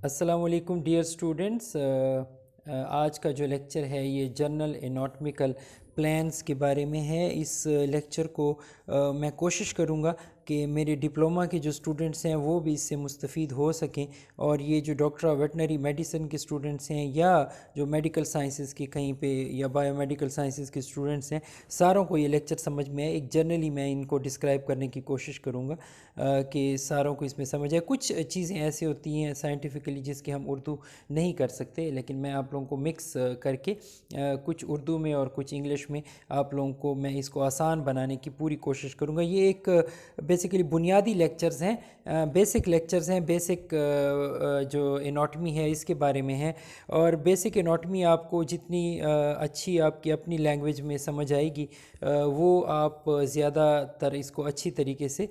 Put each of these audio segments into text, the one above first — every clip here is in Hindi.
अस्सलामुअलैकुम डियर स्टूडेंट्स। आज का जो लेक्चर है ये जनरल एनाटॉमिकल प्लान्स के बारे में है। इस लेक्चर को मैं कोशिश करूँगा कि मेरे डिप्लोमा के जो स्टूडेंट्स हैं वो भी इससे मुस्तफ़ीद हो सकें, और ये जो डॉक्टर ऑफ वेटनरी मेडिसिन के स्टूडेंट्स हैं या जो मेडिकल साइंसेस के कहीं पे या बायोमेडिकल साइंसेस के स्टूडेंट्स हैं, सारों को ये लेक्चर समझ में आए। एक जनरली मैं इनको डिस्क्राइब करने की कोशिश करूँगा कि सारों को इसमें समझ आए। कुछ चीज़ें ऐसी होती हैं साइंटिफिकली जिसकी हम उर्दू नहीं कर सकते, लेकिन मैं आप लोगों को मिक्स करके कुछ उर्दू में और कुछ इंग्लिश में आप लोगों को मैं इसको आसान बनाने की पूरी कोशिश करूँगा। ये एक बेसिकली बुनियादी लेक्चर्स हैं, बेसिक लेक्चर्स हैं। बेसिक जो एनाटॉमी है इसके बारे में है, और बेसिक एनाटॉमी आपको जितनी अच्छी आपकी अपनी लैंग्वेज में समझ आएगी वो आप ज़्यादातर इसको अच्छी तरीके से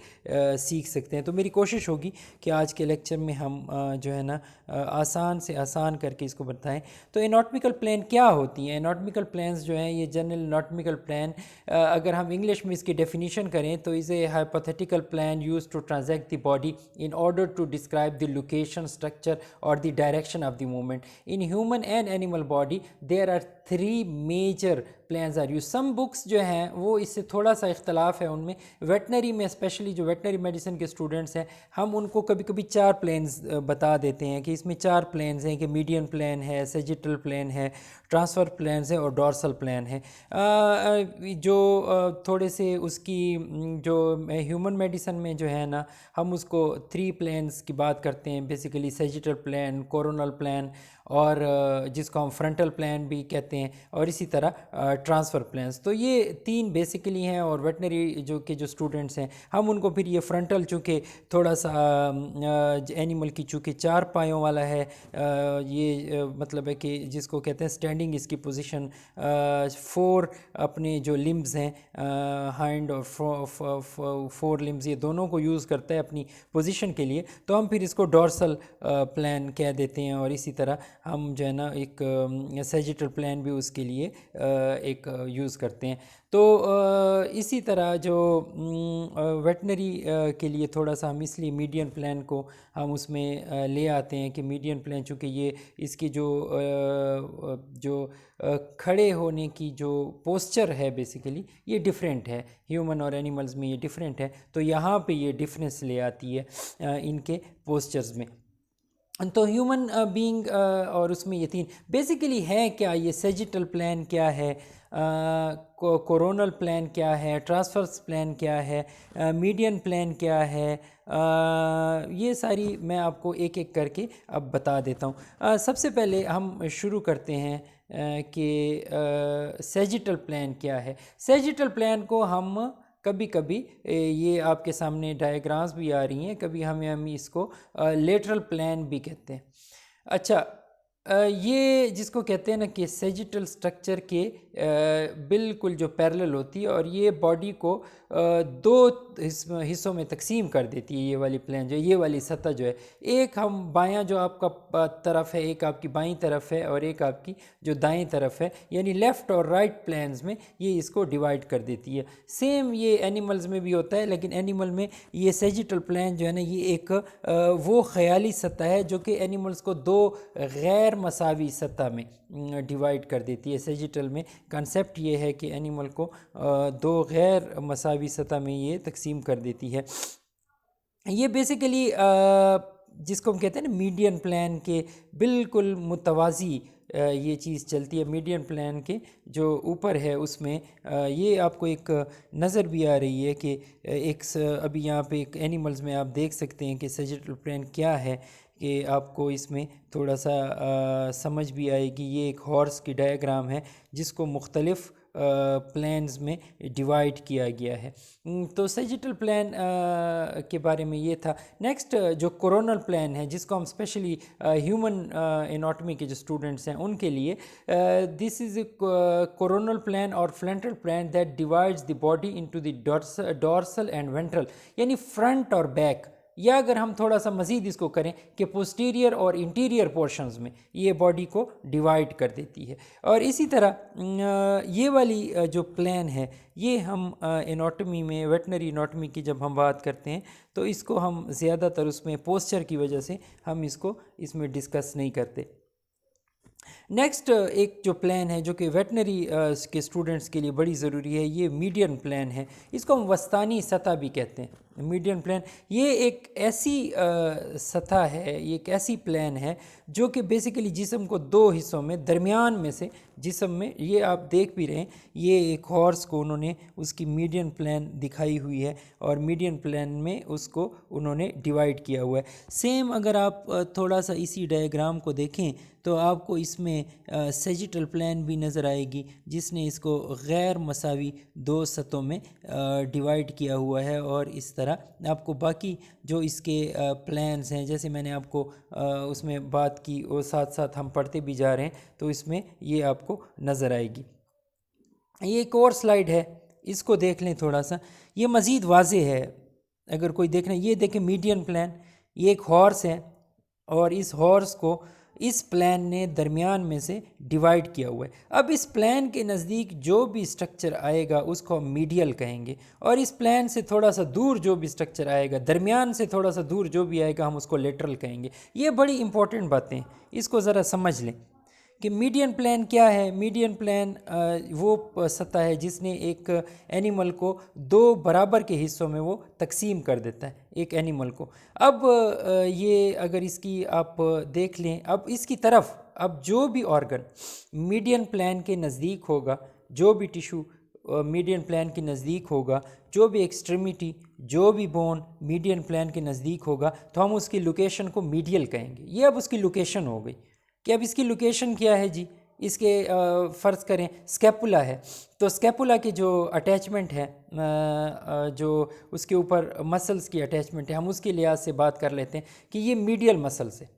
सीख सकते हैं। तो मेरी कोशिश होगी कि आज के लेक्चर में हम जो है ना आसान से आसान करके इसको बताएं। तो एनाटॉमिकल प्लान क्या होती हैं? एनाटॉमिकल प्लान्स जो हैं ये जनरल एनाटॉमिकल प्लान, अगर हम इंग्लिश में इसकी डेफिनेशन करें तो is a hypothetical plan used to transect the body in order to describe the location, structure और the direction of the movement. In human and animal body there are 3 major plans are use. Some books जो हैं वो इससे थोड़ा सा इख्तलाफ है उनमें। वेटनरी में स्पेशली जो वेटनरी मेडिसिन के स्टूडेंट्स हैं हम उनको कभी कभी 4 प्लान्स बता देते हैं कि इसमें 4 प्लान्स हैं, कि मीडियन प्लान है, सेजिटल प्लान है, ट्रांसफ़र प्लान्स है और डॉर्सल प्लान है। जो थोड़े से उसकी जो ह्यूमन मेडिसिन में जो है ना हम उसको 3 प्लान्स की बात करते हैं basically, sagittal plan, coronal plan और जिसको हम फ्रंटल प्लान भी कहते हैं, और इसी तरह ट्रांसफ़र प्लान्स। तो ये 3 बेसिकली हैं, और वेटनरी जो स्टूडेंट्स हैं हम उनको फिर ये फ्रंटल चूँकि थोड़ा सा एनिमल की चूँकि 4 पायों वाला है, ये मतलब है कि जिसको कहते हैं स्टैंडिंग इसकी पोजीशन, 4 अपने जो लिम्ब्स हैं हाइंड और 4 लिम्ब्स ये दोनों को यूज़ करता है अपनी पोजीशन के लिए, तो हम फिर इसको डॉर्सल प्लान कह देते हैं। और इसी तरह हम जो है ना एक सेजिटल प्लान भी उसके लिए एक यूज़ करते हैं। तो इसी तरह जो वेटनरी के लिए थोड़ा सा हम इसलिए मीडियन प्लान को हम उसमें ले आते हैं कि मीडियन प्लान चूँकि ये इसकी जो खड़े होने की जो पोस्चर है बेसिकली ये डिफरेंट है, ह्यूमन और एनिमल्स में ये डिफरेंट है, तो यहाँ पे ये डिफरेंस ले आती है इनके पोस्चर्स में। तो ह्यूमन बीइंग और उसमें ये 3 बेसिकली है क्या, ये सेजिटल प्लान क्या है, कोरोनल प्लान क्या है, ट्रांसफर्स प्लान क्या है, मीडियन प्लान क्या है, ये सारी मैं आपको एक एक करके अब बता देता हूँ। सबसे पहले हम शुरू करते हैं कि सेजिटल प्लान क्या है। सेजिटल प्लान को हम कभी कभी ये आपके सामने डायग्राम्स भी आ रही हैं, कभी हम इसको लेटरल प्लान भी कहते हैं। अच्छा, ये जिसको कहते हैं ना कि सेजिटल स्ट्रक्चर के बिल्कुल जो पैरेलल होती है, और ये बॉडी को 2 हिस्सों में तकसीम कर देती है। ये वाली प्लान जो है, ये वाली सतह जो है, एक हम बायां जो आपका तरफ है, एक आपकी बाईं तरफ है और एक आपकी जो दाएं तरफ है, यानी लेफ़्ट और राइट प्लान्स में ये इसको डिवाइड कर देती है। सेम ये एनिमल्स में भी होता है, लेकिन एनिमल में ये सेजिटल प्लान जो है ना ये एक वो ख़याली सतह है जो कि एनिमल्स को 2 गैर मसावी सतह में डिवाइड कर देती है। सेजिटल में कंसेप्ट ये है कि एनिमल को 2 गैर मसावी सतह में ये तकसीम कर देती है। ये बेसिकली जिसको हम कहते हैं ना मीडियन प्लान के बिल्कुल मुतवाज़ी ये चीज़ चलती है। मीडियन प्लान के जो ऊपर है उसमें ये आपको एक नज़र भी आ रही है कि अभी यहाँ पे एक एनिमल्स में आप देख सकते हैं कि सेजिटल प्लान क्या है, कि आपको इसमें थोड़ा सा समझ भी आएगी। ये एक हॉर्स की डायग्राम है जिसको मुख्तलिफ़ प्लान्स में डिवाइड किया गया है। तो सेजिटल प्लान के बारे में ये था। नेक्स्ट जो कोरोनल प्लान है जिसको हम स्पेशली ह्यूमन एनाटॉमी के जो स्टूडेंट्स हैं उनके लिए, this is a coronal plan और frontal plan that divides the body into the dorsal and ventral, यानी फ्रंट और बैक या अगर हम थोड़ा सा मज़ीद इसको करें कि पोस्टीरियर और इंटीरियर पोर्शंस में ये बॉडी को डिवाइड कर देती है। और इसी तरह ये वाली जो प्लान है ये हम एनाटॉमी में, वेटनरी एनाटॉमी की जब हम बात करते हैं तो इसको हम ज़्यादातर उसमें पोस्चर की वजह से हम इसको इसमें डिस्कस नहीं करते। नेक्स्ट एक जो प्लान है जो कि वेटनरी के स्टूडेंट्स के लिए बड़ी ज़रूरी है, ये मीडियन प्लान है। इसको हम वस्तानी सतह भी कहते हैं। मीडियन प्लान ये एक ऐसी सतह है, ये एक ऐसी प्लान है जो कि बेसिकली जिस्म को दो हिस्सों में, दरमियान में से जिस्म में, ये आप देख भी रहे हैं, ये एक हॉर्स को उन्होंने उसकी मीडियन प्लान दिखाई हुई है और मीडियन प्लान में उसको उन्होंने डिवाइड किया हुआ है। सेम अगर आप थोड़ा सा इसी डायग्राम को देखें तो आपको इसमें सेजिटल प्लान भी नज़र आएगी जिसने इसको गैर मसावी दो सतहों में डिवाइड किया हुआ है। और इस तरह आपको बाकी जो इसके प्लान्स हैं, जैसे मैंने आपको उसमें बात की और साथ साथ हम पढ़ते भी जा रहे हैं तो इसमें ये आपको नज़र आएगी। ये एक और स्लाइड है, इसको देख लें थोड़ा सा, ये मज़ीद वाज़े है अगर कोई देखना। ये देखें मीडियन प्लान, ये एक हॉर्स है और इस हॉर्स को इस प्लान ने दरमियान में से डिवाइड किया हुआ है। अब इस प्लान के नज़दीक जो भी स्ट्रक्चर आएगा उसको हम मीडियल कहेंगे और इस प्लान से थोड़ा सा दूर जो भी स्ट्रक्चर आएगा, दरमियान से थोड़ा सा दूर जो भी आएगा, हम उसको लेटरल कहेंगे। ये बड़ी इंपॉर्टेंट बातें, इसको ज़रा समझ लें कि मीडियन प्लान क्या है। मीडियन प्लान वो सतह है जिसने एक एनिमल को दो बराबर के हिस्सों में वो तकसीम कर देता है एक एनिमल को। अब ये अगर इसकी आप देख लें, अब इसकी तरफ अब जो भी ऑर्गन मीडियन प्लान के नज़दीक होगा, जो भी टिश्यू मीडियन प्लान के नज़दीक होगा, जो भी एक्सट्रीमिटी, जो भी बोन मीडियन प्लान के नज़दीक होगा, तो हम उसकी लोकेशन को मीडियल कहेंगे। ये अब उसकी लोकेशन हो गई कि अब इसकी लोकेशन क्या है जी। इसके फ़र्ज़ करें स्कैपुला है तो स्कैपुला की जो अटैचमेंट है, जो उसके ऊपर मसल्स की अटैचमेंट है, हम उसके लिहाज से बात कर लेते हैं कि ये मीडियल मसल्स है,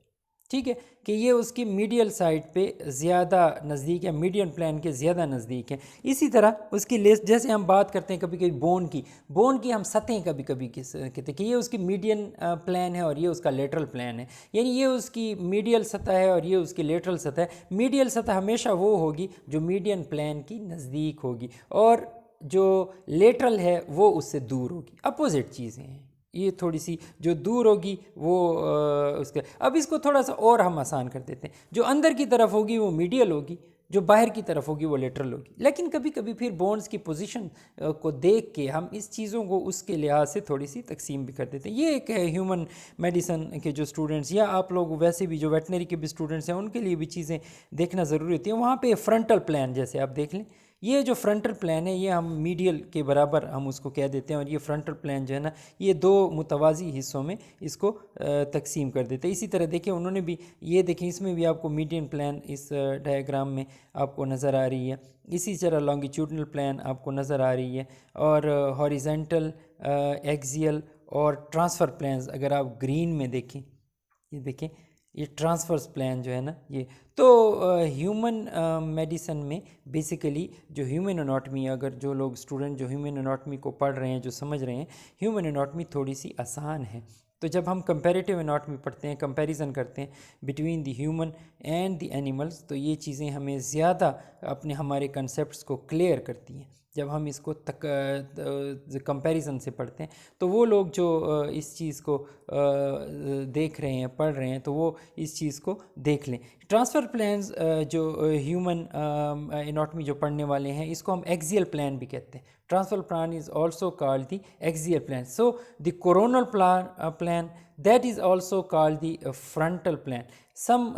ठीक है, कि ये उसकी मीडियल साइड पे ज़्यादा नज़दीक है, मीडियन प्लान के ज़्यादा नज़दीक है। इसी तरह उसकी लिस्ट, जैसे हम बात करते हैं कभी कभी बोन की हम सतहें कभी कभी कहते हैं कि ये उसकी मीडियन प्लान है और ये उसका लेटरल प्लान है, यानी ये उसकी मीडियल सतह है और ये उसकी लेटरल सतह है। मीडियल सतह हमेशा वो होगी जो मीडियन प्लान की नज़दीक होगी और जो लेटरल है वो उससे दूर होगी। अपोजिट चीज़ें हैं, ये थोड़ी सी जो दूर होगी वो उसके। अब इसको थोड़ा सा और हम आसान कर देते हैं, जो अंदर की तरफ होगी वो मीडियल होगी, जो बाहर की तरफ होगी वो लेटरल होगी। लेकिन कभी कभी फिर बोन्स की पोजीशन को देख के हम इस चीज़ों को उसके लिहाज से थोड़ी सी तकसीम भी कर देते हैं। ये एक ह्यूमन मेडिसन के जो स्टूडेंट्स या आप लोग वैसे भी जो वेटनरी के भी स्टूडेंट्स हैं उनके लिए भी चीज़ें देखना ज़रूरी होती है। वहाँ पे फ्रंटल प्लान जैसे आप देख लें, ये जो फ्रंटल प्लान है ये हम मीडियल के बराबर हम उसको कह देते हैं और ये फ्रंटल प्लान जो है ना ये दो मुतवाज़ी हिस्सों में इसको तकसीम कर देते हैं। इसी तरह देखिए उन्होंने भी, ये देखें इसमें भी आपको मीडियन प्लान इस डायग्राम में आपको नज़र आ रही है। इसी तरह लॉन्गिट्यूडनल प्लान आपको नज़र आ रही है और हॉरिजेंटल, एक्सियल और ट्रांसफ़र प्लान्स अगर आप ग्रीन में देखें, ये देखें ये ट्रांसफर्स प्लान जो है ना ये। तो ह्यूमन मेडिसन में बेसिकली जो ह्यूमन एनाटॉमी, अगर जो लोग स्टूडेंट जो ह्यूमन एनाटॉमी को पढ़ रहे हैं, जो समझ रहे हैं, ह्यूमन एनाटॉमी थोड़ी सी आसान है। तो जब हम कंपैरेटिव एनाटॉमी पढ़ते हैं, कंपैरिजन करते हैं between the human and the animals, तो ये चीज़ें हमें ज़्यादा अपने हमारे कंसेप्ट्स को क्लियर करती हैं। जब हम इसको कंपैरिजन से पढ़ते हैं तो वो लोग जो इस चीज़ को देख रहे हैं, पढ़ रहे हैं, तो वो इस चीज़ को देख लें। ट्रांसफ़र प्लान्स जो ह्यूमन एनाटॉमी जो पढ़ने वाले हैं इसको हम एक्सियल प्लान भी कहते हैं। Transverse plane is also called the axial plane. So the coronal plane that is also called the frontal plane. Some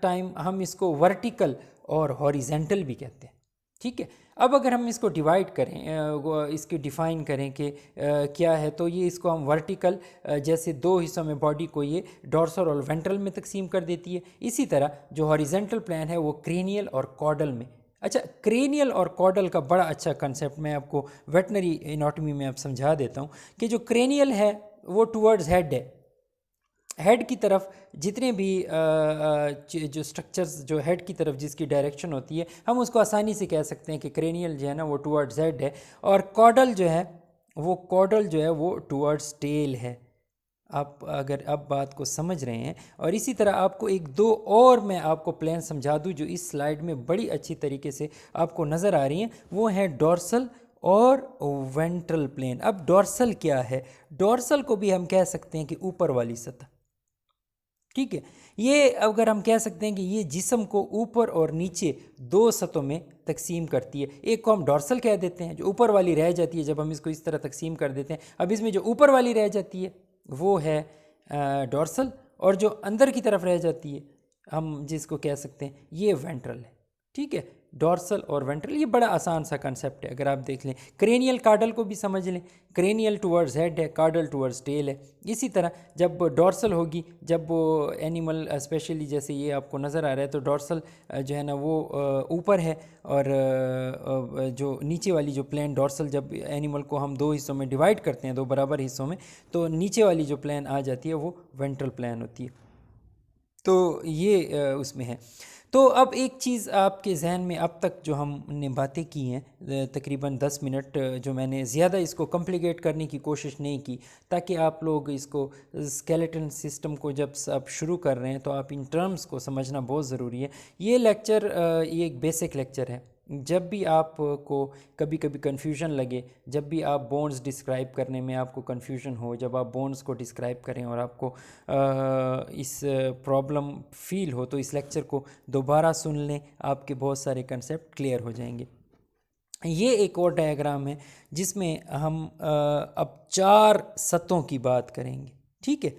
time हम इसको वर्टिकल और हॉरिजेंटल भी कहते हैं, ठीक है। अब अगर हम इसको डिवाइड करें, इसकी डिफ़ाइन करें कि क्या है, तो ये इसको हम वर्टिकल जैसे दो हिस्सों में बॉडी को ये डॉर्सल और वेंट्रल में तकसीम कर देती है। इसी तरह जो हॉरिजेंटल प्लान है वो क्रेनियल और कॉर्डल में। अच्छा, क्रेनियल और कॉर्डल का बड़ा अच्छा कंसेप्ट मैं आपको वेटनरी एनाटॉमी में अब समझा देता हूँ कि जो क्रेनियल है वो टुवर्ड्स हेड है। हेड की तरफ जितने भी जो स्ट्रक्चर्स जो हेड की तरफ जिसकी डायरेक्शन होती है, हम उसको आसानी से कह सकते हैं कि क्रेनियल जो है ना वो टुवर्ड्स हेड है और कॉर्डल जो है वो टुवर्ड्स टेल है। आप अगर अब बात को समझ रहे हैं, और इसी तरह आपको एक दो और मैं आपको प्लेन समझा दूं जो इस स्लाइड में बड़ी अच्छी तरीके से आपको नज़र आ रही हैं, वो है डोर्सल और वेंट्रल प्लेन। अब डोर्सल क्या है? डोर्सल को भी हम कह सकते हैं कि ऊपर वाली सतह, ठीक है। ये अगर हम कह सकते हैं कि ये जिस्म को ऊपर और नीचे दो सतहों में तकसीम करती है। एक को हम डोर्सल कह देते हैं, जो ऊपर वाली रह जाती है जब हम इसको इस तरह तकसीम कर देते हैं। अब इसमें जो ऊपर वाली रह जाती है वो है डोर्सल, और जो अंदर की तरफ रह जाती है हम जिसको कह सकते हैं ये वेंट्रल है, ठीक है। डोर्सल और वेंट्रल, ये बड़ा आसान सा कंसेप्ट है। अगर आप देख लें, क्रेनियल कार्डल को भी समझ लें, क्रेनियल टुवर्ड्स हेड है, कार्डल टुवर्ड्स टेल है। इसी तरह जब डोर्सल होगी, जब वो एनिमल स्पेशली जैसे ये आपको नज़र आ रहा है, तो डोर्सल जो है ना वो ऊपर है, और जो नीचे वाली जो प्लेन डोर्सल, जब एनिमल को हम दो हिस्सों में डिवाइड करते हैं, दो बराबर हिस्सों में, तो नीचे वाली जो प्लेन आ जाती है वो वेंट्रल प्लेन होती है। तो ये उसमें है। तो अब एक चीज़ आपके जहन में, अब तक जो हमने बातें की हैं तकरीबन 10 मिनट, जो मैंने ज़्यादा इसको कॉम्प्लिकेट करने की कोशिश नहीं की, ताकि आप लोग इसको स्केलेटन सिस्टम को जब आप शुरू कर रहे हैं तो आप इन टर्म्स को समझना बहुत ज़रूरी है। ये लेक्चर ये एक बेसिक लेक्चर है। जब भी आपको कभी कभी कन्फ्यूजन लगे, जब भी आप बोन्स डिस्क्राइब करने में आपको कन्फ्यूजन हो, जब आप बोन्स को डिस्क्राइब करें और आपको इस प्रॉब्लम फील हो, तो इस लेक्चर को दोबारा सुन लें, आपके बहुत सारे कंसेप्ट क्लियर हो जाएंगे। ये एक और डायग्राम है जिसमें हम अब 4 सतहों की बात करेंगे, ठीक है।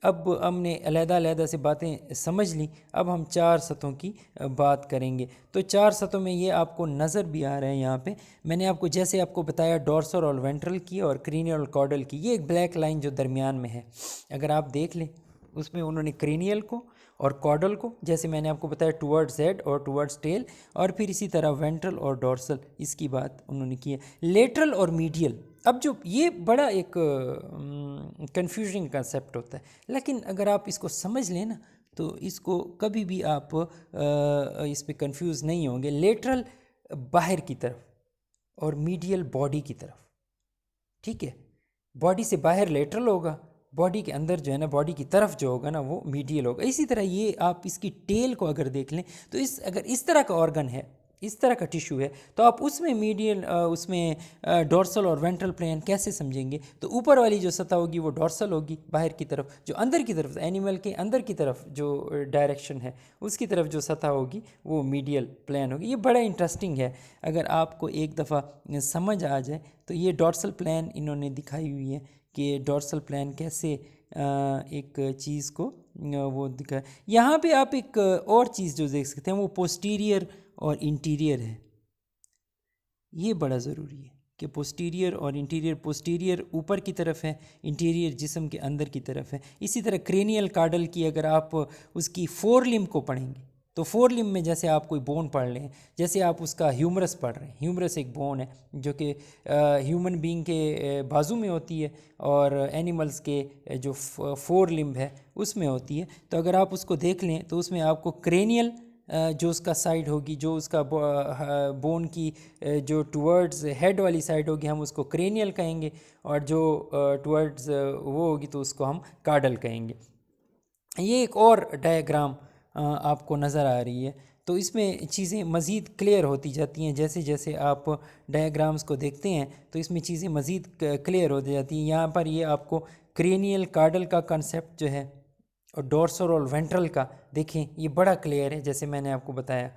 अब हमने अलग-अलग से बातें समझ ली, अब हम 4 सतहों की बात करेंगे। तो 4 सतहों में ये आपको नज़र भी आ रहा है यहाँ पे। मैंने आपको जैसे आपको बताया डोर्सल और वेंट्रल की और क्रीनियल और कॉर्डल की, ये एक ब्लैक लाइन जो दरमियान में है, अगर आप देख लें उसमें उन्होंने क्रेनियल को और कॉर्डल को, जैसे मैंने आपको बताया टुवर्ड्स हेड और टुवर्ड्स टेल, और फिर इसी तरह वेंट्रल और डोर्सल, इसकी बात उन्होंने की है। लेटरल और मीडियल, अब जो ये बड़ा एक कंफ्यूजिंग कंसेप्ट होता है, लेकिन अगर आप इसको समझ लें ना तो इसको कभी भी आप इस पे कंफ्यूज नहीं होंगे। लेटरल बाहर की तरफ और मीडियल बॉडी की तरफ, ठीक है। बॉडी से बाहर लेटरल होगा, बॉडी के अंदर जो है ना, बॉडी की तरफ जो होगा ना वो मीडियल होगा। इसी तरह ये आप इसकी टेल को अगर देख लें तो अगर इस तरह का ऑर्गन है, इस तरह का टिश्यू है, तो आप उसमें मीडियल उसमें डोर्सल और वेंट्रल प्लेन कैसे समझेंगे? तो ऊपर वाली जो सतह होगी वो डोर्सल होगी बाहर की तरफ, जो अंदर की तरफ एनिमल के अंदर की तरफ जो डायरेक्शन है उसकी तरफ जो सतह होगी वो मीडियल प्लेन होगी। ये बड़ा इंटरेस्टिंग है, अगर आपको एक दफ़ा समझ आ जाए तो। ये डोर्सल प्लेन इन्होंने दिखाई हुई है कि डोर्सल प्लेन कैसे एक चीज़ को वो दिखा। यहाँ पे आप एक और चीज़ जो देख सकते हैं वो पोस्टीरियर और इंटीरियर है। ये बड़ा ज़रूरी है कि पोस्टीरियर और इंटीरियर, पोस्टीरियर ऊपर की तरफ है, इंटीरियर जिस्म के अंदर की तरफ है। इसी तरह क्रेनियल कार्डल की अगर आप उसकी 4 लिम्ब को पढ़ेंगे तो 4 लिम्ब में जैसे आप कोई बोन पढ़ लें, जैसे आप उसका ह्यूमरस पढ़ रहे हैं, ह्यूमरस एक बोन है जो कि ह्यूमन बीइंग के बाजू में होती है और एनिमल्स के जो 4 लिम्ब है उसमें होती है। तो अगर आप उसको देख लें तो उसमें आपको क्रेनियल जो उसका साइड होगी, जो उसका बोन की जो टुवर्ड्स हेड वाली साइड होगी हम उसको क्रेनियल कहेंगे, और जो टुवर्ड्स वो होगी तो उसको हम कार्डल कहेंगे। ये एक और डायग्राम आपको नज़र आ रही है, तो इसमें चीज़ें मज़ीद क्लियर होती जाती हैं। जैसे जैसे आप डायग्राम्स को देखते हैं तो इसमें चीज़ें मज़ीद क्लियर होती जाती हैं। यहाँ पर ये आपको क्रेनियल कार्डल का कंसेप्ट जो है और डोर्सल और वेंट्रल का देखें, ये बड़ा क्लियर है। जैसे मैंने आपको बताया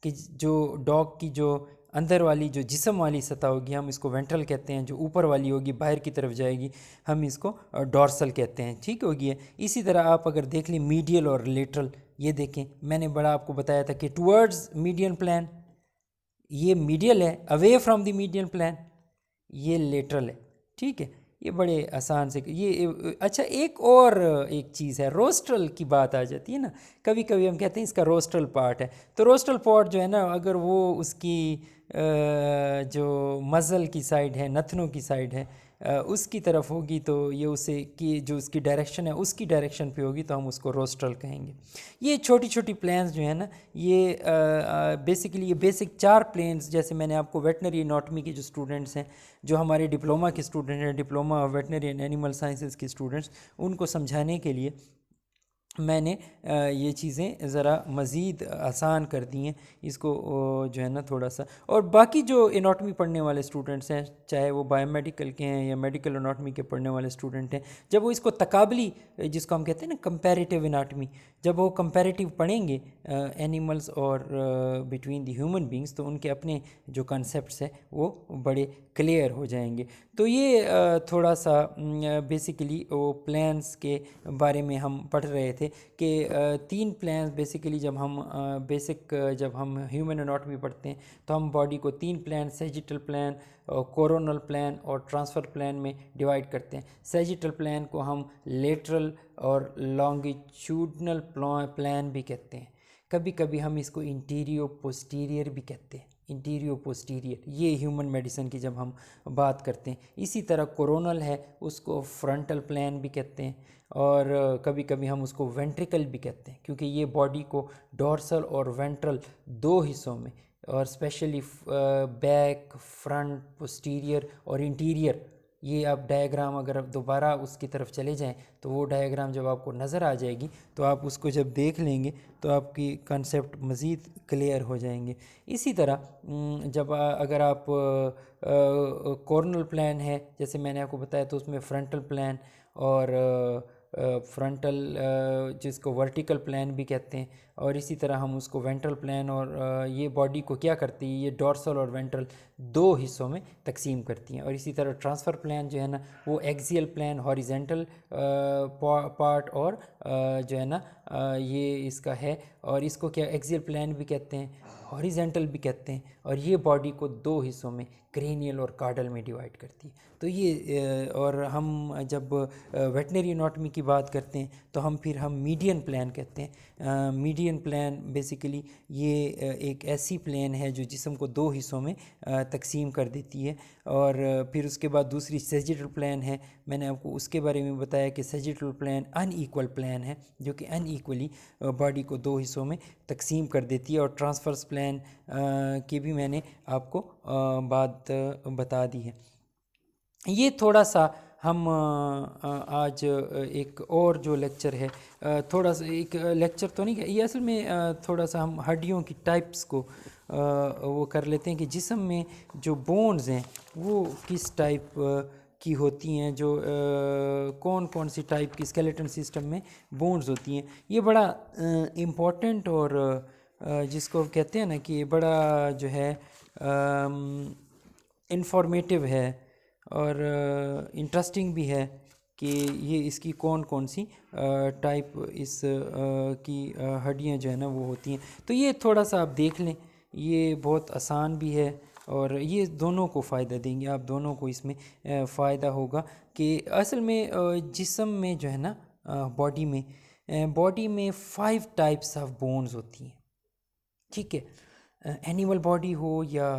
कि जो डॉग की जो अंदर वाली जो जिस्म वाली सतह होगी हम इसको वेंट्रल कहते हैं, जो ऊपर वाली होगी बाहर की तरफ जाएगी हम इसको डोर्सल कहते हैं, ठीक होगी है। इसी तरह आप अगर देख लें मीडियल और लेटरल, ये देखें मैंने बड़ा आपको बताया था कि टुवर्ड्स मीडियन प्लान ये मीडियल है, away from the median plan ये लेटरल है, ठीक है। ये बड़े आसान से ये अच्छा। एक और एक चीज़ है, रोस्ट्रल की बात आ जाती है ना, कभी कभी हम कहते हैं इसका रोस्ट्रल पार्ट है। तो रोस्ट्रल पार्ट जो है ना, अगर वो उसकी जो मज़ल की साइड है, नथनों की साइड है, उसकी तरफ होगी तो ये उसे कि जो उसकी डायरेक्शन है उसकी डायरेक्शन पे होगी तो हम उसको रोस्ट्रल कहेंगे। ये छोटी छोटी प्लेन्स जो है ना, ये बेसिकली ये बेसिक 4 प्लेन्स, जैसे मैंने आपको वेटनरी एनाटॉमी के जो स्टूडेंट्स हैं, जो हमारे डिप्लोमा के स्टूडेंट हैं, diploma veterinary and animal sciences के स्टूडेंट्स, उनको समझाने के लिए मैंने ये चीज़ें ज़रा मज़ीद आसान कर दी हैं इसको, जो है ना थोड़ा सा। और बाकी जो एनाटॉमी पढ़ने वाले स्टूडेंट्स हैं, चाहे वो बायोमेडिकल के हैं या मेडिकल एनाटॉमी के पढ़ने वाले स्टूडेंट हैं, जब वो इसको तकाबली, जिसको हम कहते हैं ना कंपैरेटिव एनाटॉमी, जब वो कंपैरेटिव पढ़ेंगे एनिमल्स और बिटवीन द ह्यूमन बींग्स, तो उनके अपने जो कॉन्सेप्ट्स हैं वो बड़े क्लियर हो जाएंगे। तो ये थोड़ा सा बेसिकली वो प्लान्स के बारे में हम पढ़ रहे थे कि 3 प्लान्स बेसिकली, जब हम ह्यूमन एनाटॉमी पढ़ते हैं तो हम बॉडी को 3 plan, sagittal plan, coronal plan और ट्रांसफ़र प्लान में डिवाइड करते हैं। सैजिटल प्लान को हम लेटरल और लॉन्गिट्यूडनल प्लान भी कहते हैं। कभी कभी हम इसको इंटीरियो पोस्टीरियर भी कहते हैं, इंटीरियो पोस्टीरियर, ये ह्यूमन मेडिसिन की जब हम बात करते हैं। इसी तरह कोरोनल है, उसको फ्रंटल प्लान भी कहते हैं, और कभी कभी हम उसको वेंट्रिकल भी कहते हैं, क्योंकि ये बॉडी को डॉर्सल और वेंट्रल 2 हिस्सों में, और स्पेशली बैक, फ्रंट, पोस्टीरियर और इंटीरियर, ये आप डायग्राम अगर आप दोबारा उसकी तरफ चले जाएं तो वो डायग्राम जब आपको नज़र आ जाएगी तो आप उसको जब देख लेंगे तो आपकी कंसेप्ट मज़ीद क्लियर हो जाएंगे। इसी तरह जब अगर आप कॉर्नल प्लान है, जैसे मैंने आपको बताया, तो उसमें फ्रंटल प्लान और फ्रंटल, जिसको वर्टिकल प्लान भी कहते हैं, और इसी तरह हम उसको वेंट्रल प्लान, और ये बॉडी को क्या करती है, ये डॉर्सल और वेंट्रल 2 हिस्सों में तकसीम करती हैं। और इसी तरह ट्रांसफ़र प्लान जो है ना, वो एक्सियल प्लान, हॉरिजेंटल पार्ट, और जो है ना ये इसका है, और इसको क्या एक्सियल प्लान भी कहते हैं, हॉरिजेंटल भी कहते हैं, और ये बॉडी को 2 हिस्सों में, क्रेनियल और कार्डल में डिवाइड करती है। तो ये और हम जब वेटनरी एनाटॉमी की बात करते हैं तो हम मीडियन प्लान कहते हैं। मीडियन प्लान बेसिकली ये एक ऐसी प्लान है जो जिस्म को 2 हिस्सों में तकसीम कर देती है। और फिर उसके बाद दूसरी सैजिटल प्लान है, मैंने आपको उसके बारे में बताया कि सैजिटल प्लान अनईक्वल प्लान है, जो कि अनईक्वली बॉडी को 2 हिस्सों में तकसीम कर देती है। और ट्रांसफर्स प्लान की भी मैंने आपको बात बता दी है। ये थोड़ा सा हम आज एक और जो लेक्चर है, थोड़ा सा एक लेक्चर तो नहीं, ये असल में थोड़ा सा हम हड्डियों की टाइप्स को वो कर लेते हैं कि जिस्म में जो बोन्स हैं वो किस टाइप की होती हैं, जो कौन कौन सी टाइप की स्केलेटन सिस्टम में बोन्स होती हैं। ये बड़ा इम्पोर्टेंट और जिसको कहते हैं ना कि बड़ा जो है इंफॉर्मेटिव है और इंटरेस्टिंग भी है कि ये इसकी कौन कौन सी टाइप इस की हड्डियाँ जो है ना वो होती हैं। तो ये थोड़ा सा आप देख लें, ये बहुत आसान भी है और ये दोनों को फ़ायदा देंगे, आप दोनों को इसमें फ़ायदा होगा कि असल में जिस्म में जो है ना बॉडी में 5 टाइप्स ऑफ बोन्स होती हैं, ठीक है। एनिमल बॉडी हो या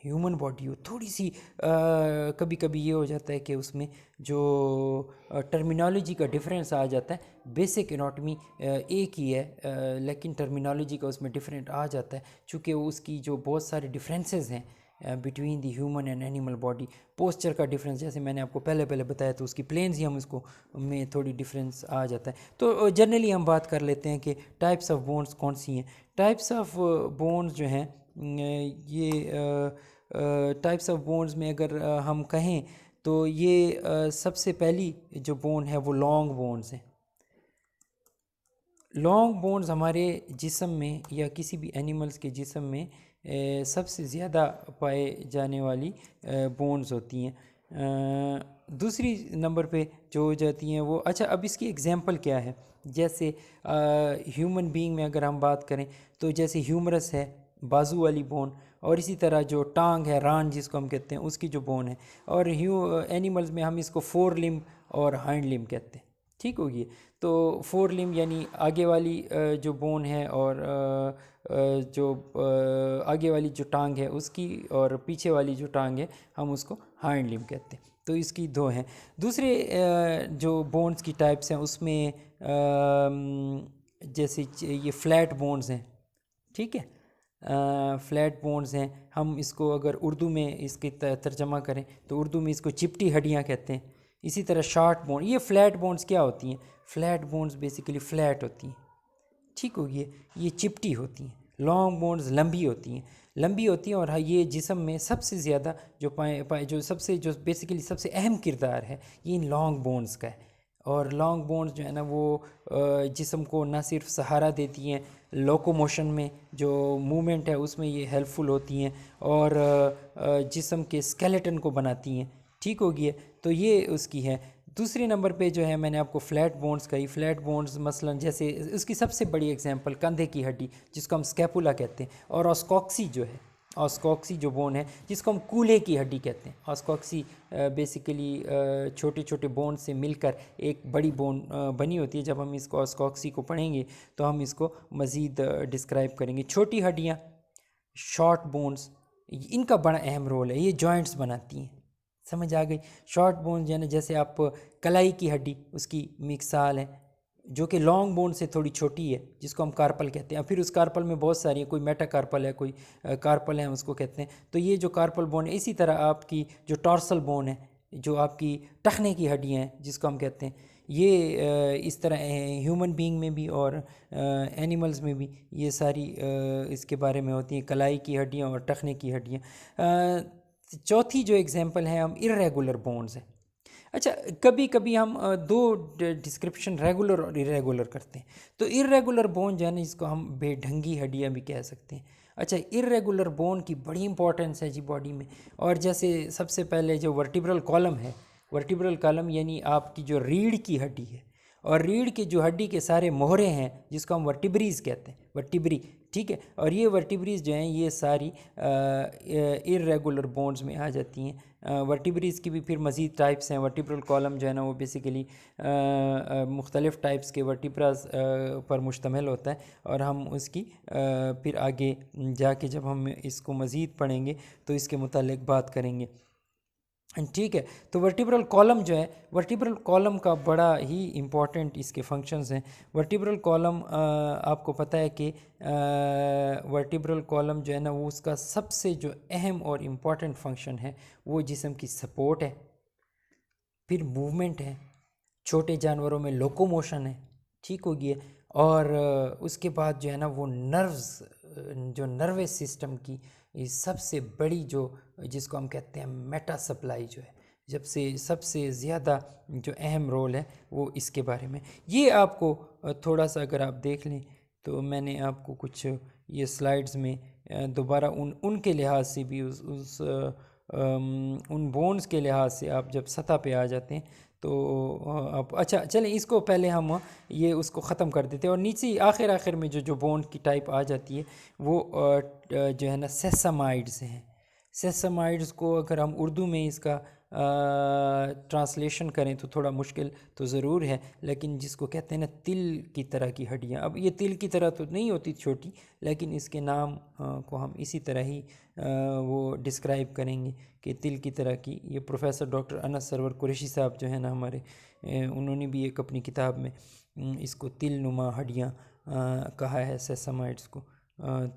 ह्यूमन बॉडी हो, थोड़ी सी कभी कभी ये हो जाता है कि उसमें जो टर्मिनोलॉजी का डिफरेंस आ जाता है। बेसिक एनाटॉमी एक ही है, लेकिन टर्मिनोलॉजी का उसमें डिफरेंट आ जाता है, चूँकि उसकी जो बहुत सारे डिफरेंसेस हैं between the human and animal body. Posture का डिफरेंस जैसे मैंने आपको पहले बताया, तो उसकी प्लेन्स ही हम उसको में थोड़ी डिफरेंस आ जाता है। तो जनरली हम बात कर लेते हैं कि टाइप्स ऑफ बोन्स कौन सी हैं। टाइप्स ऑफ बोन्स जो हैं, ये टाइप्स ऑफ बोन्स में अगर हम कहें तो ये सबसे पहली जो बोन है वो लॉन्ग बोन्स हैं। लॉन्ग बोन्स हमारे जिस्म में या किसी भी एनिमल्स के जिस्म में सबसे ज़्यादा पाए जाने वाली बोन्स होती हैं। दूसरी नंबर पे जो हो जाती हैं वो, अच्छा अब इसकी एग्जांपल क्या है, जैसे ह्यूमन बीइंग में अगर हम बात करें तो जैसे ह्यूमरस है, बाजू वाली बोन, और इसी तरह जो टांग है, रान जिसको हम कहते हैं, उसकी जो बोन है। और एनिमल्स में हम इसको 4 लिम्ब और हाइंड लिम्ब कहते हैं, ठीक होगी। तो फोर लिम्ब यानी आगे वाली जो बोन है और जो आगे वाली जो टांग है उसकी, और पीछे वाली जो टांग है हम उसको हाइंड लिम्ब कहते हैं। तो इसकी दो हैं। दूसरे जो बोन्स की टाइप्स हैं उसमें जैसे ये फ्लैट बोन्स हैं, ठीक है, फ्लैट बोन्स हैं। हम इसको अगर उर्दू में इसकी तर्जमा करें तो उर्दू में इसको चिपटी हड्डियाँ कहते हैं। इसी तरह शॉर्ट बोन, ये फ्लैट बोन्स क्या होती हैं? फ्लैट बोन्स बेसिकली फ्लैट होती हैं, ठीक होगी, ये चिपटी होती हैं। लॉन्ग बोन्स लंबी होती हैं, लंबी होती हैं। और हाँ, ये जिस्म में सबसे ज़्यादा जो जो बेसिकली सबसे अहम किरदार है ये इन लॉन्ग बोन्स का है। और लॉन्ग बोन्स जो है ना वो जिस्म को ना सिर्फ सहारा देती हैं, लोकोमोशन में जो मूवमेंट है उसमें ये हेल्पफुल होती हैं, और जिस्म के स्केलेटन को बनाती हैं, ठीक होगी है। तो ये उसकी है। दूसरे नंबर पे जो है मैंने आपको फ्लैट बोन्स कही। फ्लैट बोन्स मसलन जैसे उसकी सबसे बड़ी एग्जांपल कंधे की हड्डी जिसको हम स्कैपुला कहते हैं, और ऑस्कॉक्सी जो है, ऑस्कॉक्सी जो बोन है जिसको हम कूल्हे की हड्डी कहते हैं। ऑस्कॉक्सी बेसिकली छोटे छोटे बोन से मिलकर एक बड़ी बोन बनी होती है। जब हम इसको ऑस्कॉक्सी को पढ़ेंगे तो हम इसको मज़ीद डिस्क्राइब करेंगे। छोटी हड्डियाँ, शॉर्ट बोन्स, इनका बड़ा अहम रोल है, ये जॉइंट्स बनाती हैं, समझ आ गई। शॉर्ट बोन जो है ना, जैसे आप कलाई की हड्डी उसकी मिसाल है जो कि लॉन्ग बोन से थोड़ी छोटी है जिसको हम कार्पल कहते हैं। फिर उस कार्पल में बहुत सारी है, कोई मेटा कार्पल है, कोई कार्पल है, हम उसको कहते हैं। तो ये जो कार्पल बोन है, इसी तरह आपकी जो टॉर्सल बोन है, जो आपकी टखने की हड्डियाँ हैं जिसको हम कहते हैं, ये इस तरह ह्यूमन बीइंग में भी और एनिमल्स में भी ये सारी इसके बारे में होती हैं, कलाई की हड्डियाँ और टखने की हड्डियाँ। चौथी जो एग्जांपल है हम इर्रेगुलर बोन्स हैं। अच्छा, कभी कभी हम दो डिस्क्रिप्शन रेगुलर और इरेगुलर करते हैं। तो इरेगुलर बोन जो है ना, इसको हम बेढंगी हड्डियाँ भी कह सकते हैं। अच्छा, इरेगुलर बोन की बड़ी इंपॉर्टेंस है जी बॉडी में। और जैसे सबसे पहले जो वर्टिब्रल कॉलम है, वर्टिब्रल कॉलम यानी आपकी जो रीढ़ की हड्डी है, और रीढ़ की जो हड्डी के सारे मोहरे हैं जिसको हम वर्टिब्रीज कहते हैं, वर्टिब्री, ठीक है। और ये वर्टिब्रीज जो हैं ये सारी इरेगुलर बोन्स में आ जाती हैं। वर्टिब्रीज की भी फिर मज़ीद टाइप्स हैं। वर्टिब्रल कॉलम जो है ना वो बेसिकली मुख्तलिफ़ टाइप्स के वर्टिब्रास पर मुश्तमिल होता है, और हम उसकी फिर आगे जाके जब हम इसको मज़ीद पढ़ेंगे तो इसके मुतालिक बात करेंगे, ठीक है। तो वर्टिब्रल कॉलम जो है, वर्टिब्रल कॉलम का बड़ा ही इम्पॉर्टेंट इसके फंक्शंस हैं। वर्टिब्रल कॉलम आपको पता है कि वर्टिब्रल कॉलम जो है ना वो उसका सबसे जो अहम और इम्पॉर्टेंट फंक्शन है वो जिस्म की सपोर्ट है, फिर मूवमेंट है, छोटे जानवरों में लोकोमोशन है, ठीक हो गया। और उसके बाद जो है ना वो नर्व्स, जो नर्वस सिस्टम की सबसे बड़ी जो जिसको हम कहते हैं मेटा सप्लाई जो है, जब से सबसे ज़्यादा जो अहम रोल है वो इसके बारे में। ये आपको थोड़ा सा अगर आप देख लें तो मैंने आपको कुछ ये स्लाइड्स में दोबारा उनके लिहाज से भी उन बोन्स के लिहाज से आप जब सतह पे आ जाते हैं तो आप, अच्छा चलें इसको पहले हम ये उसको ख़त्म कर देते हैं। और नीचे आखिर में जो बोन की टाइप आ जाती है वो जो है ना सेसामाइड्स हैं। सेसामाइड्स को अगर हम उर्दू में इसका ट्रांसलेशन करें तो थोड़ा मुश्किल तो ज़रूर है, लेकिन जिसको कहते हैं ना तिल की तरह की हड्डियाँ। अब ये तिल की तरह तो नहीं होती छोटी, लेकिन इसके नाम को हम इसी तरह ही वो डिस्क्राइब करेंगे कि तिल की तरह की। ये प्रोफेसर डॉक्टर अनस सरवर कुरैशी साहब जो है ना हमारे, उन्होंने भी एक अपनी किताब में इसको तिल नुमा हड्डियाँ कहा है सेसामाइड्स को।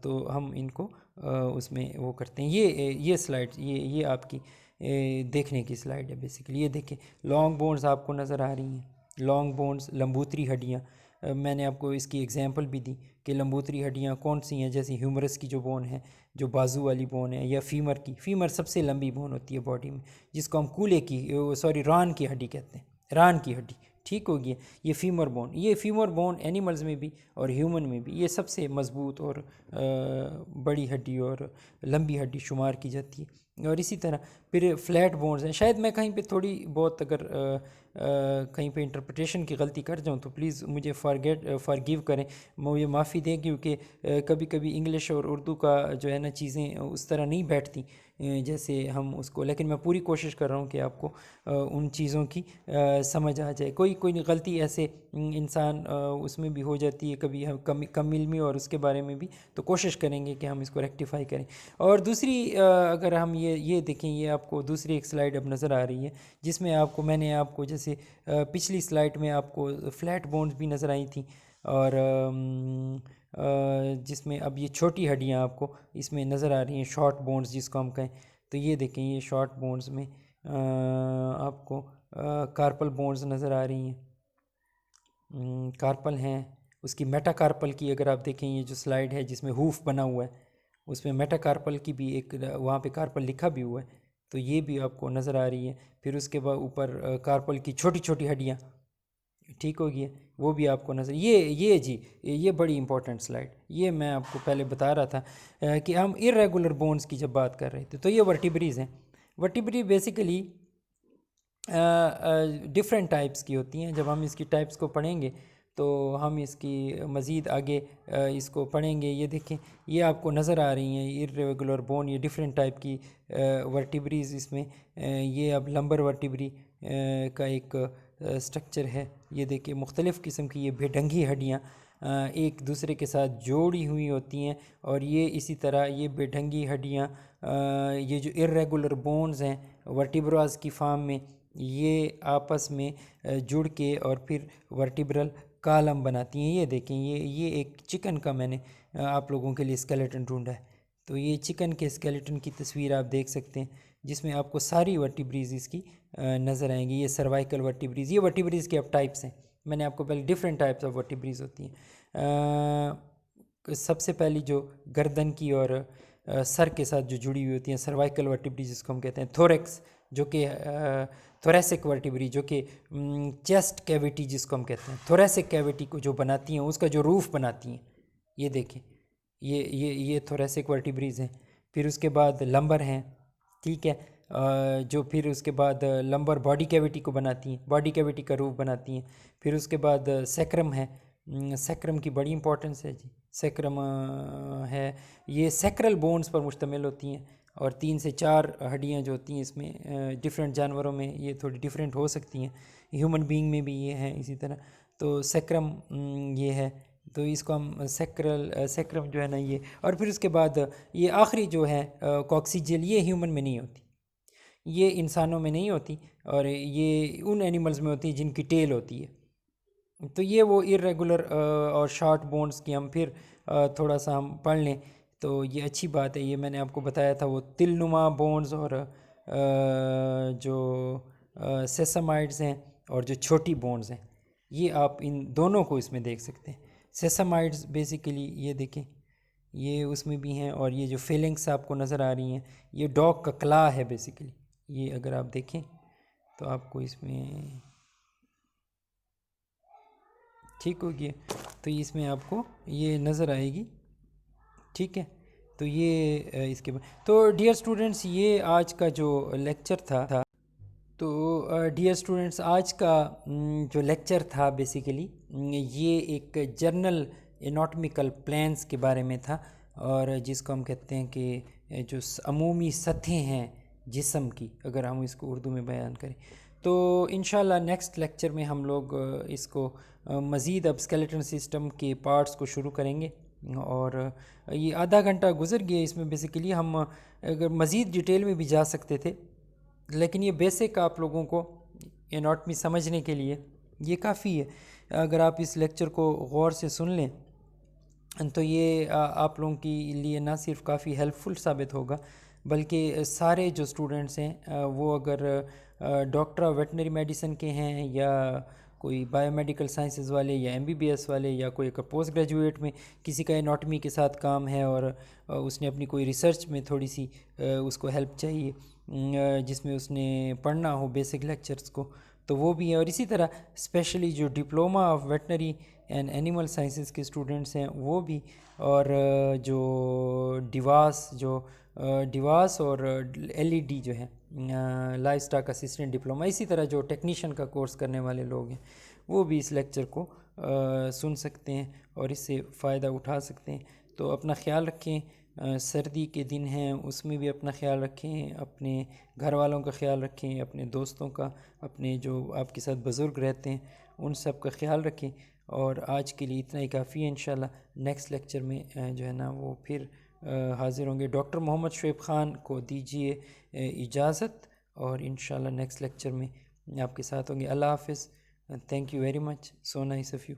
तो हम इनको उसमें वो करते हैं। ये स्लाइड ये आपकी देखने की स्लाइड है बेसिकली। ये देखें, लॉन्ग बोन्स आपको नज़र आ रही हैं, लॉन्ग बोन्स, लंबूतरी हड्डियाँ। मैंने आपको इसकी एग्जांपल भी दी कि लंबूतरी हड्डियाँ कौन सी हैं, जैसे ह्यूमरस की जो बोन है, जो बाजू वाली बोन है, या फीमर की। फीमर सबसे लंबी बोन होती है बॉडी में जिसको हम कूल्हे की रान की हड्डी कहते हैं, रान की हड्डी, ठीक हो गया। ये फीमर बोन, ये फीमर बोन एनिमल्स में भी और ह्यूमन में भी ये सबसे मज़बूत और बड़ी हड्डी और लंबी हड्डी शुमार की जाती है। और इसी तरह फिर फ्लैट बोन्स हैं। शायद मैं कहीं पे थोड़ी बहुत अगर कहीं पे इंटरप्रिटेशन की गलती कर जाऊँ तो प्लीज़ मुझे फॉरगिव करें, मुझे माफ़ी दें, क्योंकि कभी कभी इंग्लिश और उर्दू का जो है ना चीज़ें उस तरह नहीं बैठती जैसे हम उसको, लेकिन मैं पूरी कोशिश कर रहा हूँ कि आपको उन चीज़ों की समझ आ जाए। कोई कोई गलती ऐसे इंसान उसमें भी हो जाती है कभी, हम कम इल्मी और उसके बारे में भी, तो कोशिश करेंगे कि हम इसको रेक्टिफाई करें। और दूसरी अगर हम ये देखें, ये आपको दूसरी एक स्लाइड अब नज़र आ रही है जिसमें आपको मैंने आपको जैसे पिछली स्लाइड में आपको फ्लैट बोन्स भी नज़र आई थी, और जिसमें अब ये छोटी हड्डियाँ आपको इसमें नज़र आ रही हैं, शॉर्ट बोन्स जिसको हम कहें। तो ये देखें, ये शॉर्ट बोन्स में आपको कार्पल बोन्स नज़र आ रही हैं, कार्पल हैं। उसकी मेटाकार्पल की अगर आप देखें, ये जो स्लाइड है जिसमें हूफ बना हुआ है, उसमें मेटाकार्पल की भी एक वहाँ पे कार्पल लिखा भी हुआ है, तो ये भी आपको नज़र आ रही है। फिर उसके बाद ऊपर कार्पल की छोटी छोटी हड्डियाँ, ठीक हो गई, वो भी आपको नज़र, ये जी, ये बड़ी इंपॉर्टेंट स्लाइड, ये मैं आपको पहले बता रहा था कि हम इरेगुलर बोन्स की जब बात कर रहे थे, तो ये वर्टिब्रीज हैं। वर्टिब्री बेसिकली डिफरेंट टाइप्स की होती हैं। जब हम इसकी टाइप्स को पढ़ेंगे तो हम इसकी मज़ीद आगे इसको पढ़ेंगे। ये देखें, ये आपको नज़र आ रही हैं इर्रेगुलर बोन, ये डिफरेंट टाइप की वर्टिब्रीज इसमें। ये अब लंबर वर्टिब्री का एक स्ट्रक्चर है। ये देखिए, मुख्तलिफ़ किस्म की ये बेढंगी हड्डियाँ एक दूसरे के साथ जोड़ी हुई होती हैं, और ये इसी तरह ये बेढंगी हड्डियाँ, ये जो इर्रेगुलर बोन्स हैं वर्टिब्रास की फॉर्म में, ये आपस में जुड़ के और फिर वर्टिब्रल कॉलम बनाती हैं। ये देखें, ये एक चिकन का मैंने आप लोगों के लिए स्केलेटन ढूंढा है। तो ये चिकन के स्केलेटन की तस्वीर आप देख सकते हैं जिसमें आपको सारी वर्टिब्रीज इसकी नज़र आएंगी। ये सर्वाइकल वर्टिब्रीज, ये वर्टिब्रीज के अब टाइप्स हैं। मैंने आपको पहले डिफरेंट टाइप्स ऑफ वर्टिब्रीज होती हैं। सबसे पहली जो गर्दन की और सर के साथ जो जुड़ी हुई होती हैं, सर्वाइकल वर्टिब्री जिसको हम कहते हैं। थोरेक्स जो कि थोरेसिक वर्टिब्री जो कि चेस्ट कैविटी जिसको हम कहते हैं, थोरेसिक कैविटी को जो बनाती हैं, उसका जो रूफ बनाती हैं। ये देखें, ये थोरेसिक वर्टिब्रीज हैं। फिर उसके बाद लंबर हैं, ठीक है, जो फिर उसके बाद लंबर बॉडी कैविटी को बनाती हैं, बॉडी कैविटी का रूफ बनाती हैं। फिर उसके बाद सैक्रम है, सैक्रम की बड़ी इंपॉर्टेंस है जी। सैक्रम है, ये सैक्रल बोन्स पर मुश्तमिल होती हैं, और 3 से 4 हड्डियाँ जो होती हैं इसमें, डिफरेंट जानवरों में ये थोड़ी डिफरेंट हो सकती हैं, ह्यूमन बीइंग में भी ये हैं इसी तरह। तो सैक्रम ये है, तो इसको हम सैक्रम जो है ना ये। और फिर उसके बाद ये आखिरी जो है कॉक्सिजियल, ये ह्यूमन में नहीं होती, ये इंसानों में नहीं होती, और ये उन एनिमल्स में होती है जिनकी टेल होती है। तो ये वो इरेगुलर और शॉर्ट बोन्स की हम फिर थोड़ा सा हम पढ़ लें तो ये अच्छी बात है। ये मैंने आपको बताया था वो तिलनुमा बोन्स और जो सेसामाइड्स हैं और जो छोटी बोन्स हैं, ये आप इन दोनों को इसमें देख सकते हैं। सेसामाइड्स बेसिकली ये देखें, ये उसमें भी हैं, और ये जो फेलिंग्स आपको नज़र आ रही हैं, ये डॉग का क्ला है बेसिकली। ये अगर आप देखें तो आपको इसमें ठीक हो गया, तो इसमें आपको ये नज़र आएगी, ठीक है। तो ये इसके बाद, तो डियर स्टूडेंट्स, ये आज का जो लेक्चर था तो डियर स्टूडेंट्स, आज का जो लेक्चर था बेसिकली ये एक जर्नल एनाटॉमिकल प्लान्स के बारे में था, और जिसको हम कहते हैं कि जो अमूमी सतहें हैं जिस्म की, अगर हम इसको उर्दू में बयान करें। तो इंशाल्लाह नेक्स्ट लेक्चर में हम लोग इसको मज़ीद अब स्केलेटन सिस्टम के पार्ट्स को शुरू करेंगे, और ये आधा घंटा गुजर गया इसमें। बेसिकली हम अगर मज़ीद डिटेल में भी जा सकते थे, लेकिन ये बेसिक आप लोगों को एनाटॉमी समझने के लिए ये काफ़ी है। अगर आप इस लेक्चर को गौर से सुन लें तो ये आप लोगों के लिए ना सिर्फ काफ़ी हेल्पफुल साबित होगा, बल्कि सारे जो स्टूडेंट्स हैं वो अगर डॉक्टर ऑफ वेटनरी मेडिसिन के हैं, या कोई बायोमेडिकल साइंसेज वाले, या एमबीबीएस वाले, या कोई अगर पोस्ट ग्रेजुएट में किसी का एनाटॉमी के साथ काम है और उसने अपनी कोई रिसर्च में थोड़ी सी उसको हेल्प चाहिए, जिसमें उसने पढ़ना हो बेसिक लेक्चर्स को, तो वो भी है। और इसी तरह स्पेशली जो diploma of veterinary and animal sciences के स्टूडेंट्स हैं वो भी, और जो डिवास जो डिवास और एलईडी जो है लाइफ स्टॉक असिस्टेंट डिप्लोमा, इसी तरह जो टेक्नीशियन का कोर्स करने वाले लोग हैं वो भी इस लेक्चर को सुन सकते हैं और इससे फ़ायदा उठा सकते हैं। तो अपना ख्याल रखें, सर्दी के दिन हैं उसमें भी अपना ख्याल रखें, अपने घर वालों का ख्याल रखें, अपने दोस्तों का, अपने जो आपके साथ बुज़ुर्ग रहते हैं उन सब का ख्याल रखें। और आज के लिए इतना ही काफ़ी है। इंशाल्लाह नेक्स्ट लेक्चर में जो है ना वो फिर हाज़िर होंगे। डॉक्टर मोहम्मद शुएब ख़ान को दीजिए इजाज़त और इंशाल्लाह नेक्स्ट लेक्चर में आपके साथ होंगे। अल्लाह हाफ़िज़। Thank you very much, so nice of you.